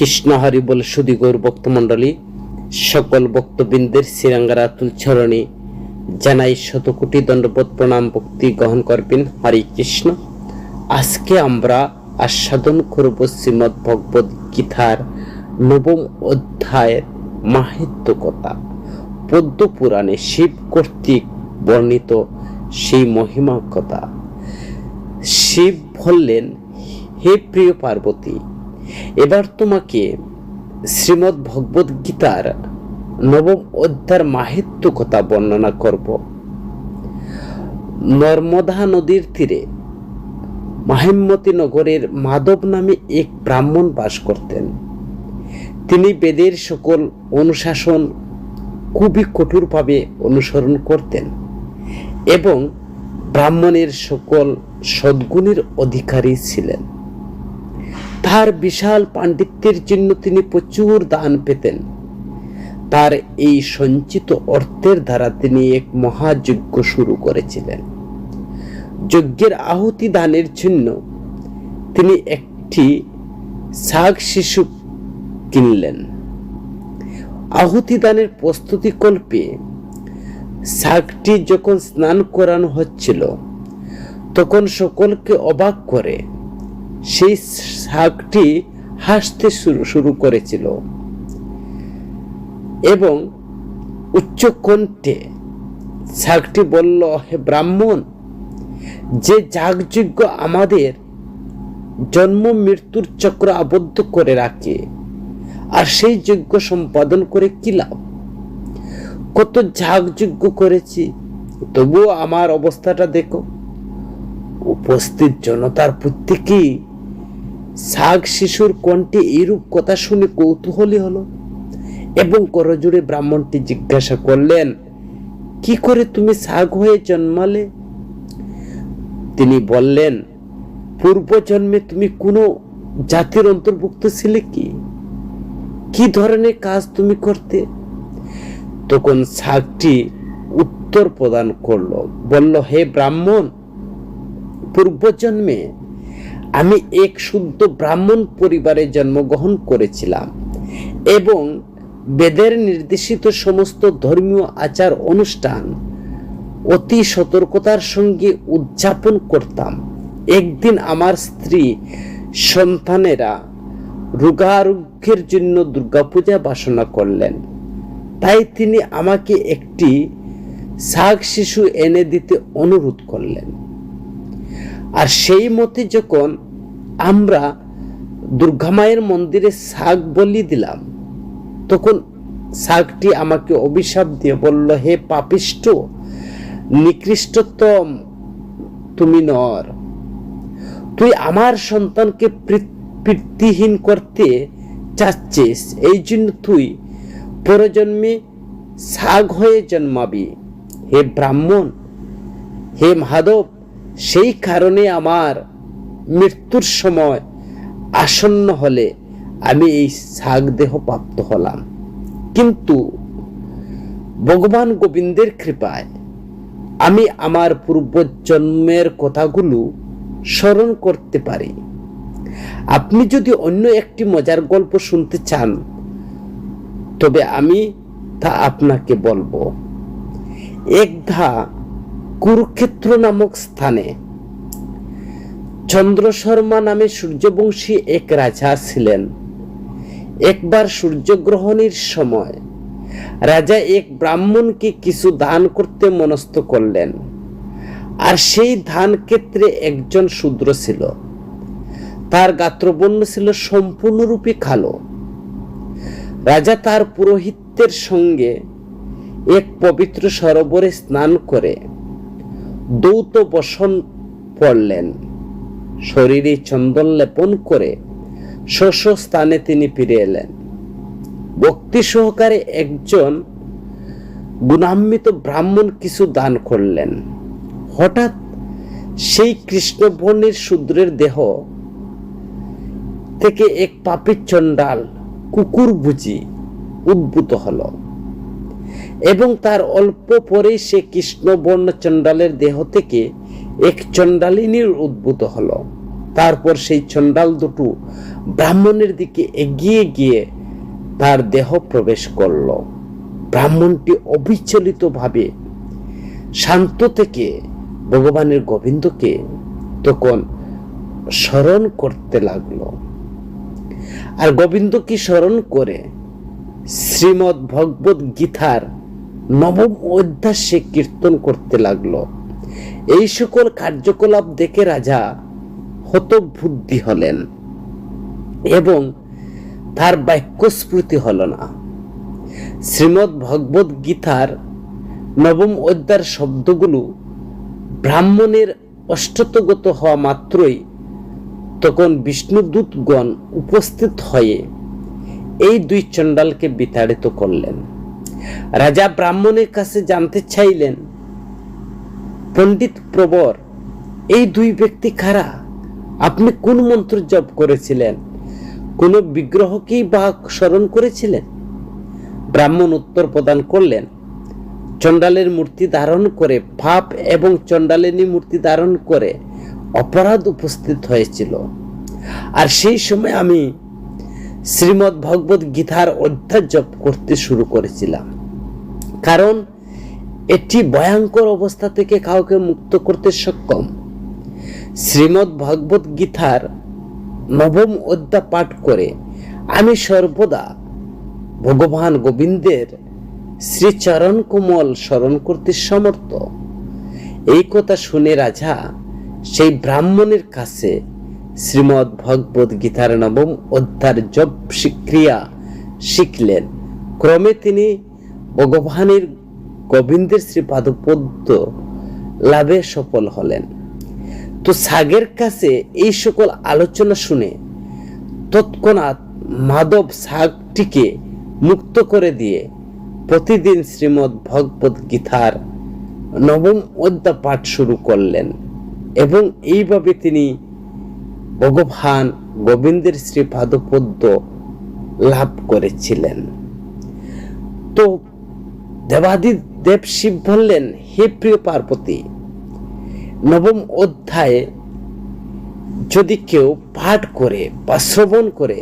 কৃষ্ণ হরি বল সুধী গৌর ভক্তমণ্ডলী, সকল ভক্তবৃন্দের শ্রীরাঙ্গারাতুল চরণে জানাই শতকোটি দণ্ডবোধ প্রণাম ভক্তি গ্রহণ করবেন। হরে কৃষ্ণ। আজকে আমরা আস্বাদন করব শ্রীমদ্ ভগবদ গীতার নবম অধ্যায়ের মাহাত্ম্য কথা। পদ্ম পুরাণে শিব কর্তৃক বর্ণিত সেই মহিমা কথা। শিব বললেন, হে প্রিয় পার্বতী, এবার তোমাকে শ্রীমদ্ ভগবদ গীতার নবম অধ্যায়ের মাহাত্ম্য কথা বর্ণনা করব। নর্মদা নদীর তীরে মাহিমতী নগরের মাধব নামে এক ব্রাহ্মণ বাস করতেন। তিনি বেদের সকল অনুশাসন খুবই কঠোরভাবে অনুসরণ করতেন এবং ব্রাহ্মণের সকল সদ্গুণের অধিকারী ছিলেন। তার বিশাল পাণ্ডিত্যের জন্য তিনি প্রচুর দান পেতেন। তার এই সঞ্চিত অর্থের দ্বারা তিনি এক মহাযজ্ঞ শুরু করেছিলেন। যজ্ঞের আহুতি দানের জন্য তিনি একটি ছাগ শিশু কিনলেন। আহুতি দানের প্রস্তুতি কল্পে ছাগটি যখন স্নান করানো হচ্ছিল, তখন সকলকে অবাক করে সেই ছাগটি হাসতে শুরু করেছিল এবং উচ্চ কণ্ঠে ছাগটি বলল, হে ব্রাহ্মণ, যে যাগযজ্ঞ আমাদের জন্ম মৃত্যুর চক্র আবদ্ধ করে রাখে, আর সেই যজ্ঞ সম্পাদন করে কি লাভ? কত যাগযজ্ঞ করেছি, তবুও আমার অবস্থাটা দেখো। উপস্থিত জনতার প্রত্যেকেই ছাগ শিশুর কণ্ঠে এইরূপ কথা শুনে কৌতূহলী হলো এবং করজোড়ে ব্রাহ্মণটি জিজ্ঞাসা করলেন, কি করে তুমি ছাগ হয়ে জন্মালে? তিনি বললেন, পূর্বজন্মে তুমি কোনো জাতির অন্তর্ভুক্ত ছিলে কি ধরনের কাজ তুমি করতে? তখন ছাগটি উত্তর প্রদান করলো, বলল, হে ব্রাহ্মণ, পূর্বজন্মে আমি এক শুদ্ধ ব্রাহ্মণ পরিবারে জন্মগ্রহণ করেছিলাম এবং বেদের নির্দেশিত সমস্ত ধর্মীয় আচার অনুষ্ঠান অতি সতর্কতার সঙ্গে উদযাপন করতাম। একদিন আমার স্ত্রী সন্তানেরা রোগারোগ্যের জন্য দুর্গাপূজা বাসনা করলেন। তাই তিনি আমাকে একটি ছাগ শিশু এনে দিতে অনুরোধ করলেন। আর সেই মতে যখন আমরা দুর্গামায়ের মন্দিরে ছাগ বলি দিলাম, তখন ছাগটি আমাকে অভিশাপ দিয়ে বলল, হে পাপিষ্ঠ, নিকৃষ্টতম তুমি নর, তুই আমার সন্তানকে পিতৃহীন করতে চাচ্ছিস, এই জন্য তুই পরজন্মে ছাগ হয়ে জন্মাবি। হে ব্রাহ্মণ, হে মাধব, সেই কারণে আমার মৃত্যুর সময় আসন্ন হলে আমি এই ছাগ দেহ প্রাপ্ত হলাম। কিন্তু ভগবান গোবিন্দের কৃপায় আমি আমার পূর্বজন্মের কথাগুলো স্মরণ করতে পারি। আপনি যদি অন্য একটি মজার গল্প শুনতে চান, তবে আমি তা আপনাকে বলবো। একদা কুরুক্ষেত্র নামক স্থানে চন্দ্র শর্মা নামে সূর্যবংশী এক রাজা ছিলেন। একবার সূর্যগ্রহণের সময় রাজা এক ব্রাহ্মণকে কিছু দান করতে মনস্থ করলেন। আর সেই দান ক্ষেত্রে একজন শূদ্র ছিল। তার গাত্রবর্ণ ছিল সম্পূর্ণরূপে কালো। রাজা তার পুরোহিতের সঙ্গে এক পবিত্র সরোবরে স্নান করে দৌত বসন পড়লেন। শরীরে চন্দন লেপন করে স্ব স্থানে তিনি ফিরে এলেন। ভক্তি সহকারে একজন গুণান্বিত ব্রাহ্মণ কিছু দান করলেন। হঠাৎ সেই কৃষ্ণবর্ণের শূদ্রের দেহ থেকে এক পাপী চণ্ডাল কুকুর বুঝি উদ্ভূত হলো এবং তার অল্প পরেই সে কৃষ্ণবর্ণ চণ্ডালের দেহ থেকে এক চণ্ডালিনীর উদ্ভূত হলো। তারপর সেই চণ্ডাল দুটো ব্রাহ্মণের দিকে এগিয়ে গিয়ে তার দেহ প্রবেশ করল। ব্রাহ্মণটি অবিচলিতভাবে শান্ত থেকে ভগবানের গোবিন্দকে তখন স্মরণ করতে লাগলো। আর গোবিন্দকে স্মরণ করে শ্রীমদ্ ভগবত গীতার নবম অধ্যায় সে কীর্তন করতে লাগলো। এই সকল কার্যকলাপ দেখে রাজা হতবুদ্ধি হলেন এবং তার বাক্যস্ফূর্তি হল না। শ্রীমদ্ ভগবত গীতার নবম অধ্যায়ের শব্দগুলো ব্রাহ্মণের অষ্টতগত হওয়া মাত্রই তখন বিষ্ণুদূতগণ উপস্থিত হয়ে এই দুই চণ্ডালকে বিতাড়িত করলেন। রাজা ব্রাহ্মণের কাছে জানতে চাইলেন, পণ্ডিত প্রবর, এই দুই ব্যক্তি কারা? আপনি কোন মন্ত্র জপ করেছিলেন? কোন বিগ্রহকেই বা স্মরণ করেছিলেন? ব্রাহ্মণ উত্তর প্রদান করলেন, চণ্ডালের মূর্তি ধারণ করে পাপ এবং চণ্ডালিনী মূর্তি ধারণ করে অপরাধ উপস্থিত হয়েছিল। আর সেই সময় আমি শ্রীমদ্ ভগবত গীতার অধ্যায় জপ করতে শুরু করেছিলাম, কারণ এটি ভয়ঙ্কর অবস্থা থেকে কাউকে মুক্ত করতে সক্ষম। শ্রীমদ্ ভগবত গীতার নবম অধ্যায় পাঠ করে আমি সর্বদা ভগবান গোবিন্দের শ্রীচরণ কোমল স্মরণ করতে সমর্থ। এই কথা শুনে রাজা সেই ব্রাহ্মণের কাছে শ্রীমদ্ ভগবত গীতার নবম অধ্যায়ের জপ ক্রিয়া শিখলেন। ক্রমে তিনি ভগবানের গোবিন্দের শ্রীপাদপদ্ম লাভে সফল হলেন। তো সাগের কাছে এই সকল আলোচনা শুনে তৎক্ষণাৎ মাধব সাগটিকে মুক্ত করে দিয়ে প্রতিদিন শ্রীমদ্ ভগবত গীতার নবম অধ্যায় পাঠ শুরু করলেন এবং এইভাবে তিনি ভগবান গোবিন্দের শ্রীপাদপদ্ম লাভ করেছিলেন। তো দেবাদিদেব শিব বললেন, হে প্রিয় পার্বতী, নবম অধ্যায়ে যদি কেউ পাঠ করে বা শ্রবণ করে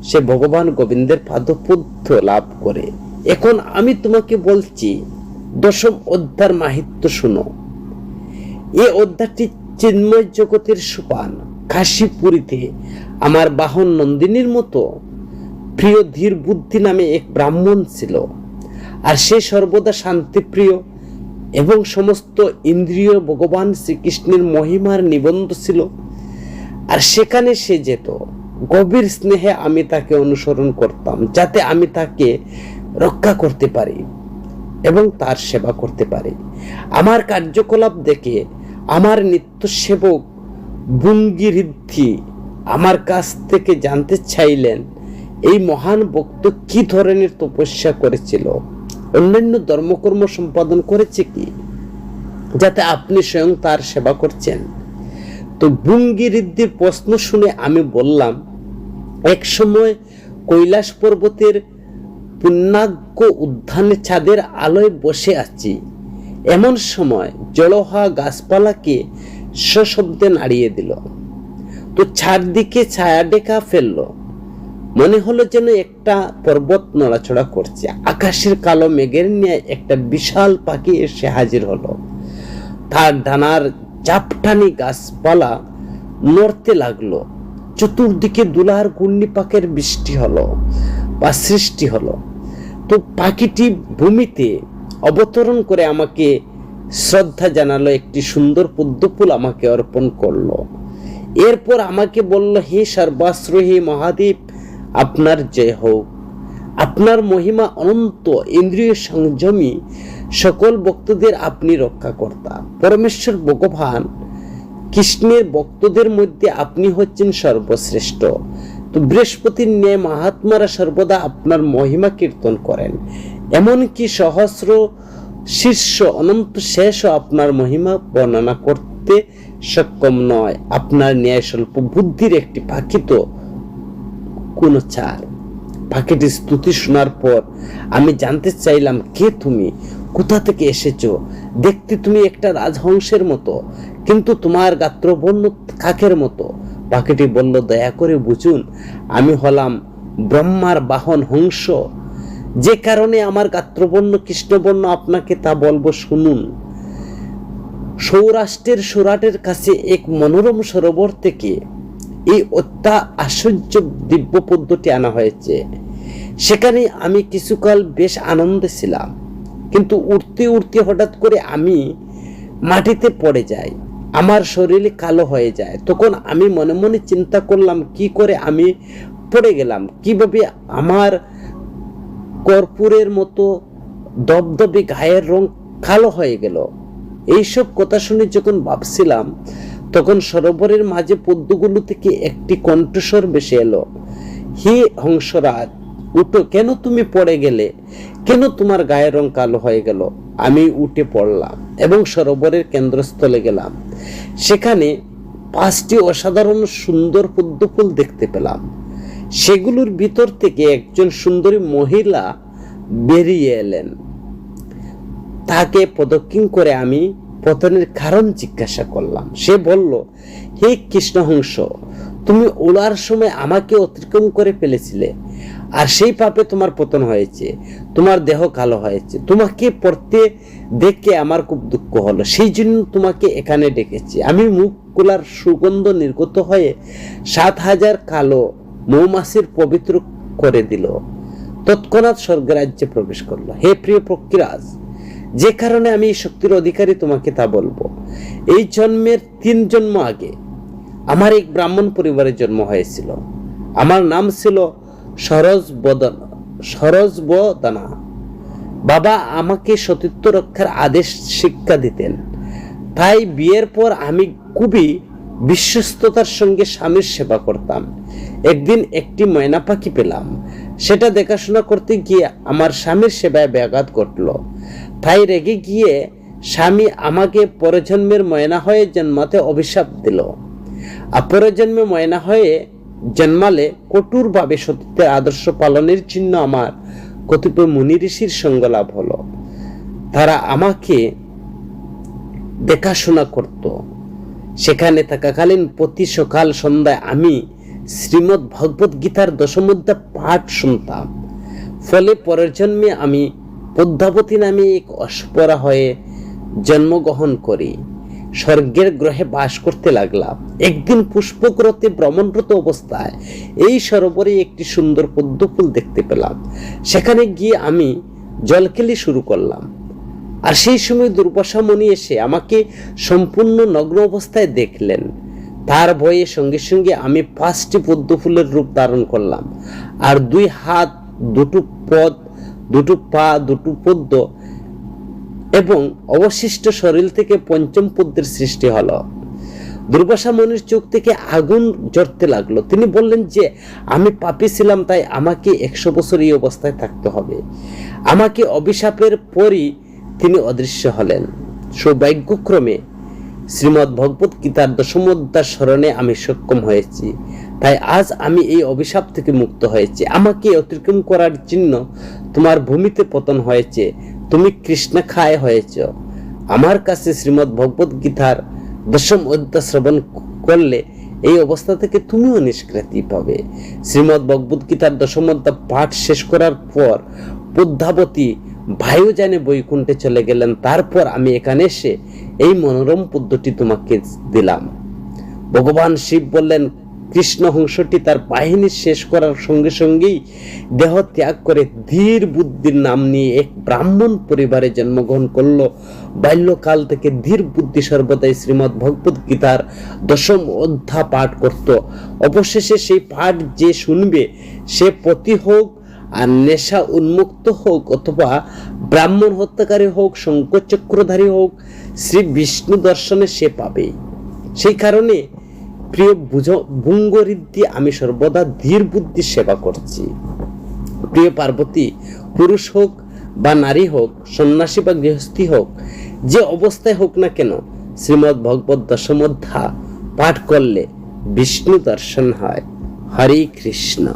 সে ভগবান গোবিন্দের পাদপদ্ম লাভ করে। এখন আমি তোমাকে বলছি দশম অধ্যায়ের মাহাত্ম্য শুনো। এই অধ্যায়টি চিন্ময় জগতের সোপান। কাশীপুরীতে আমার বাহন নন্দিনীর মতো প্রিয় ধীর বুদ্ধি নামে এক ব্রাহ্মণ ছিল, আর সে সর্বদা শান্তিপ্রিয় এবং সমস্ত ইন্দ্রিয় ভগবান শ্রীকৃষ্ণের মহিমার নিবন্ধ ছিল। আর সেখানে সে যেত, গভীর স্নেহে আমি তাকে অনুসরণ করতাম, যাতে আমি তাকে রক্ষা করতে পারি এবং তার সেবা করতে পারি। আমার কার্যকলাপ দেখে আমার নিত্য সেবক ভঙ্গিরিদ্ধি আমার কাছ থেকে জানতে চাইলেন, এই মহান ভক্ত কি ধরনের তপস্যা করেছিল, অন্যান্য ধর্মকর্ম সম্পাদন করেছে কি, যাতে আপনি স্বয়ং তার সেবা করছেন। তো ভঙ্গিরিদ্ধির প্রশ্ন শুনে আমি বললাম, এক সময় কৈলাস পর্বতের পুণ্যাজ্ঞ উদ্যানে চাঁদের আলোয় বসে আছি, এমন সময় জলহা গাছপালাকে সশব্দে নাড়িয়ে দিল। তো চারদিকে ছায়া ডেকা ফেললো, মনে হলো যেন একটা পর্বত নড়াচড়া করছে। আকাশের কালো মেঘের ন্যায় একটা বিশাল পাখি এসে হাজির হলো। তার ডানার চাপটানি গাছপালা নড়তে লাগলো। চতুর্দিকে দুলার ঘূর্ণিপাকের বৃষ্টি হলো বা সৃষ্টি হলো। তো পাখিটি ভূমিতে অবতরণ করে আমাকে শ্রদ্ধা জানালো, একটি সুন্দর পদ্মফুল আমাকে অর্পণ করলো। এরপর আমাকে বলল, হে সর্বাশ্রয়ী মহাদেব, আপনার জয় হোক। আপনার মহিমা অনন্ত, ইন্দ্রিয় সংযমী, সকল ভক্তদের আপনি রক্ষাকর্তা। পরমেশ্বর ভগবান কৃষ্ণের ভক্তদের মধ্যে আপনি হচ্ছেন সর্বশ্রেষ্ঠ। তো বৃহস্পতির ন্যায় মহাত্মারা সর্বদা আপনার মহিমা কীর্তন করেন, এমনকি সহস্র শীর্ষ অনন্ত শেষও আপনার মহিমা বর্ণনা করতে সক্ষম নয়। আপনার ন্যায় স্বল্প বুদ্ধির একটি পাখি তো কোন চার। পাখিটির স্তুতি শোনার পর আমি জানতে চাইলাম, কে তুমি, কোথা থেকে এসেছো? দেখতে তুমি একটা রাজহংসের মতো, কিন্তু তোমার গাত্রবর্ণ কাকের মতো। পাখিটি বলল, দয়া করে বুঝুন, আমি হলাম ব্রহ্মার বাহন হংস, যে কারণে আমার গাত্রবর্ণ কৃষ্ণবর্ণ। আপনাকে তা বলবো, শুনুন। সৌরাষ্ট্রের সুরাটের কাছে এক মনোরম সরোবর থেকে এই আশ্চর্য দিব্য পদ্মটি আনা হয়েছে। সেখানে আমি কিছুকাল বেশ আনন্দে ছিলাম, কিন্তু উঠতে উঠতে হঠাৎ করে আমি মাটিতে পড়ে যাই, আমার শরীরে কালো হয়ে যায়। তখন আমি মনে মনে চিন্তা করলাম, কি করে আমি পড়ে গেলাম, কিভাবে আমার কর্পূরের মতো দবদবে গায়ের রং কালো হয়ে গেল। এইসব কথা শুনে যখন ভাবছিলাম, তখন সরোবরের মাঝে পদ্মগুলো থেকে একটি কণ্ঠস্বর ভেসে এলো, হে হংসরাজ, উঠো, কেন তুমি পড়ে গেলে, কেন তোমার গায়ের রং কালো হয়ে গেল? আমি উঠে পড়লাম এবং সরোবরের কেন্দ্রস্থলে গেলাম। সেখানে 5টি অসাধারণ সুন্দর পদ্মফুল দেখতে পেলাম। সেগুলোর ভিতর থেকে একজন সুন্দরী মহিলা বেরিয়ে এলেন। তাকে প্রদক্ষিণ করে আমি পতনের কারণ জিজ্ঞাসা করলাম। সে বলল, হে কৃষ্ণহংস, তুমি ওড়ার সময় আমাকে অতিক্রম করে ফেলেছিলে, আর সেই পাপে তোমার পতন হয়েছে, তোমার দেহ কালো হয়েছে। তোমাকে পড়তে দেখে আমার খুব দুঃখ হলো, সেই জন্য তোমাকে এখানে ডেকেছি। আমি মুখ খোলার সুগন্ধ নির্গত হয়ে 7000 কালো মৌমাছির পবিত্র করে দিল, তৎক্ষণাৎ স্বর্গরাজ্যে প্রবেশ করলো। হে প্রিয় পক্ষীরাজ, যে কারণে আমি এই শক্তির অধিকারী, তোমাকে তা বলবো। এই জন্মের 3 জন্ম আগে আমার এক ব্রাহ্মণ পরিবারে জন্ম হয়েছিল। আমার নাম ছিল সরজবদনা। বাবা আমাকে সতীত্ব রক্ষার আদেশ শিক্ষা দিতেন, তাই বিয়ের পর আমি খুবই বিশ্বস্ততার সঙ্গে স্বামীর সেবা করতাম। একদিন একটি ময়না পাখি পেলাম, সেটা দেখাশোনা করতে গিয়ে আমার স্বামীর সেবায় ব্যাঘাত ঘটল। তাই রেগে গিয়ে স্বামী আমাকে পরজন্মের ময়না হয়ে জন্মাতে অভিশাপ দিল। পরজন্মে ময়না হয়ে জন্মালে কঠোরভাবে সতীত্বের আদর্শ পালনের চিহ্ন আমার কতিপয় মুনি ঋষির সঙ্গ লাভ হলো। তারা আমাকে দেখাশোনা করত। সেখানে থাকাকালীন প্রতি সকাল সন্ধ্যায় আমি শ্রীমদ্ ভগবত গীতার 10ম অধ্যায় পাঠ শুনতাম। ফলে পরের জন্মে আমি পদ্মাবতী নামে এক অস্পরা হয়ে জন্মগ্রহণ করি স্বর্গের গ্রহে বাস করতে লাগলাম। একদিন পুষ্পগ্রতে ভ্রমণরত অবস্থায় এই সরোবরে একটি সুন্দর পদ্মফুল দেখতে পেলাম। সেখানে গিয়ে আমি জলকেলি শুরু করলাম, আর সেই সময় দুর্বাসা মুনি এসে আমাকে সম্পূর্ণ নগ্ন অবস্থায় দেখলেন। তার ভয়ে সঙ্গে সঙ্গে আমি 5টি পদ্মফুলের রূপ ধারণ করলাম, আর 2 হাত, 2 পদ, 2 পা, 2 পদ্ম এবং অবশিষ্ট শরীর থেকে 5ম পদ্মের সৃষ্টি হলো। দুর্বাসা মুনির চোখ থেকে আগুন জ্বলতে লাগলো। তিনি বললেন যে আমি পাপী ছিলাম, তাই আমাকে 100 বছর এই অবস্থায় থাকতে হবে। আমাকে অভিশাপের পরই তিনি অদৃশ্য হলেন। সৌভাগ্যক্রমে শ্রীমদ্ ভগবত গীতার 10ম অধ্যায় স্মরণে আমি সক্ষম হয়েছি, তাই আজ আমি এই অভিশাপ থেকে মুক্ত হয়েছি। আমাকে অতিক্রম করার জন্য তোমার ভূমিতে পতন হয়েছে, তুমি কৃষ্ণাখায় হয়েছ। আমার কাছে শ্রীমদ্ ভগবত গীতার 10ম অধ্যায় শ্রবণ করলে এই অবস্থা থেকে তুমিও নিষ্কৃতি পাবে। শ্রীমদ্ ভগবত গীতার 10ম অধ্যায় পাঠ শেষ করার পর পদ্মাবতী বায়ুযানে বৈকুণ্ঠে চলে গেলেন। তারপর আমি এখানে এসে এই মনোরম পদ্মটি তোমাকে দিলাম। ভগবান শিব বললেন, কৃষ্ণ হংসটি তার বাহিনী শেষ করার সঙ্গে সঙ্গেই দেহ ত্যাগ করে ধীর বুদ্ধির নাম নিয়ে এক ব্রাহ্মণ পরিবারে জন্মগ্রহণ করলো। বাল্যকাল থেকে ধীর বুদ্ধি সর্বদাই শ্রীমদ্ ভগবত গীতার 10ম অধ্যায় পাঠ করত। অবশেষে সেই পাঠ যে শুনবে, সে পতি হোক আর নেশা উন্মুক্ত হোক, অথবা ব্রাহ্মণ হত্যাকারী হোক, শঙ্খচক্রধারী হোক, শ্রী বিষ্ণু দর্শনে সে পাবে। সেই কারণে প্রিয় ভুঙ্গরিদ্ধি আমি সর্বদা ধীর বুদ্ধি সেবা করছি। প্রিয় পার্বতী, পুরুষ হোক বা নারী হোক, সন্ন্যাসী বা গৃহস্থী হোক, যে অবস্থায় হোক না কেন, শ্রীমদ্ ভগবত 10ম অধ্যায় পাঠ করলে বিষ্ণু দর্শন হয়। হরে কৃষ্ণ।